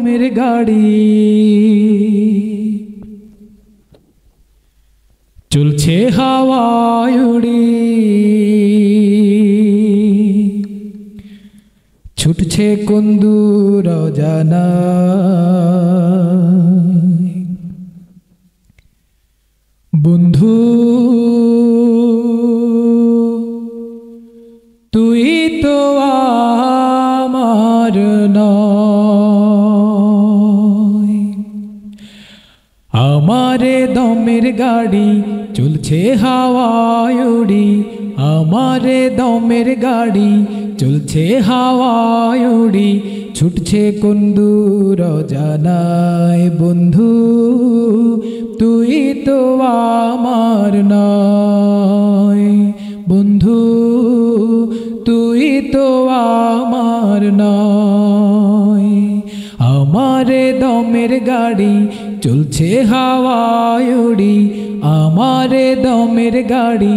দমের গাড়ি চলছে হাওয়ায় উড়ি ছুটছে কোন দূর অজানায় বন্ধু তুই তো আমার নয় আমারে দমের গাড়ি চলছে হাওয়ায় উড়ি আমারে দমের গাড়ি চলছে হাওয়ায় উড়ি ছুটছে কোন দূর অজানায় বন্ধু তুই তো আমার নয় বন্ধু তুই তো আমার নয় আমারে দমের গাড়ি চলছে হাওয়ায় উড়ি আমারে দমের গাড়ি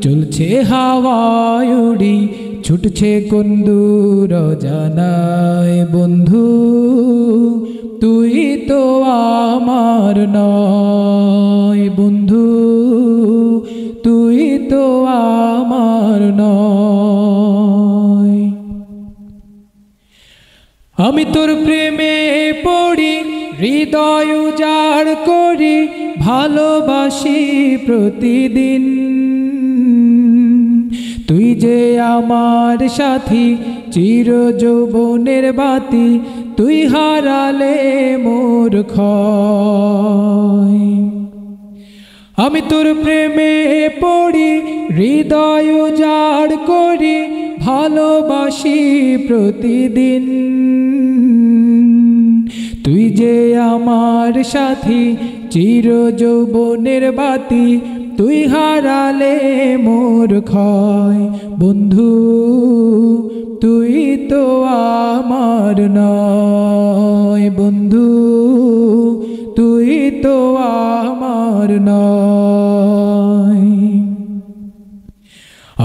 চলছে হাওয়ায় উড়ি ছুটছে কোন দূর অজানায় বন্ধু তুই তো আমার নয় বন্ধু তুই তো আমার নয় আমি তোর প্রেমে পড়ি হৃদয় উজাড় করি ভালোবাসি প্রতিদিন তুই যে আমার সাথী চির যৌবনের বাতি তুই হারালে মোর ক্ষয় আমি তোর প্রেমে পড়ি হৃদয় উজাড় করি ভালোবাসি প্রতিদিন তুই যে আমার সাথী চির যৌবনের বাতি তুই হারালে মোর ক্ষয় বন্ধু তুই তো আমার নয় বন্ধু তুই তো আমার নয়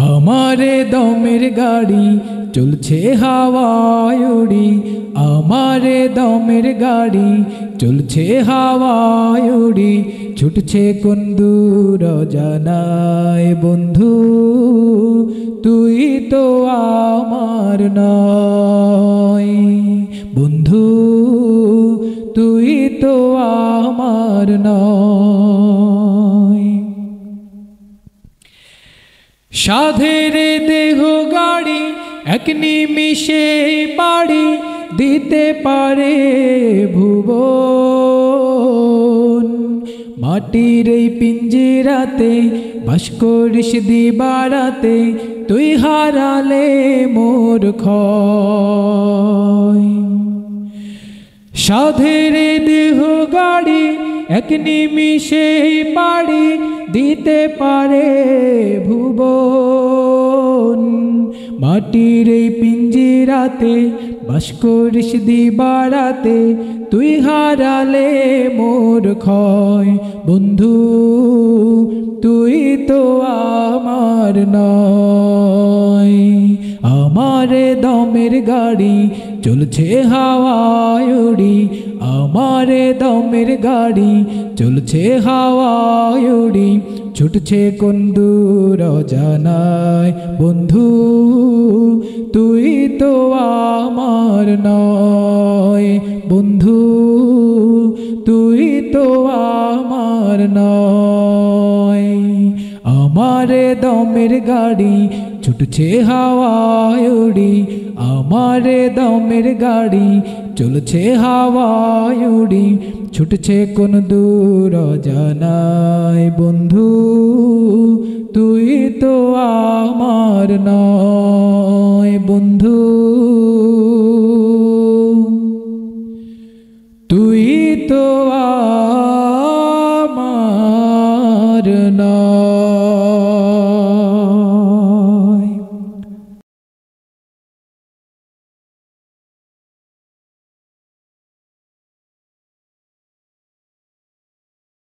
আমারে দমের গাড়ি চলছে হাওয়ায় উড়ি আমারে দমের গাড়ি চলছে হাওয়ায় উড়ি ছুটছে কোন দূর অজানায় বন্ধু তুই তো আমার নয় বন্ধু তুই তো আমার নয় সাধের দেহ গাড়ি এক নিমিষে পাড়ি দিতে পারে ভুবন মাটির এই পিঞ্জিরাতে বাস করিস দিবারাতে তুই হারালে মোর ক্ষয় সাধের দেহ গাড়ি এক নিমিষে পাড়ি দিতে পারে ভুবন মাটির এই পিঞ্জিরাতে বাস করিস দিবারাতে তুই হারালে মোর ক্ষয় বন্ধু তুই তো আমার নয় আমারে দমের গাড়ি চলছে হাওয়ায় উড়ি আমারে দমের গাড়ি চলছে হাওয়ায় উড়ি ছুটছে কোন দূর অজানায় বন্ধু তুই তো আমার নয় বন্ধু তুই তো আমার নয় আমারে দমের গাড়ি ছুটছে হাওয়ায় উড়ি আমারে দমের গাড়ি চলছে হাওয়ায় উড়ি ছুটছে কোন দূর অজানায় বন্ধু তুই তো আমার নয় বন্ধু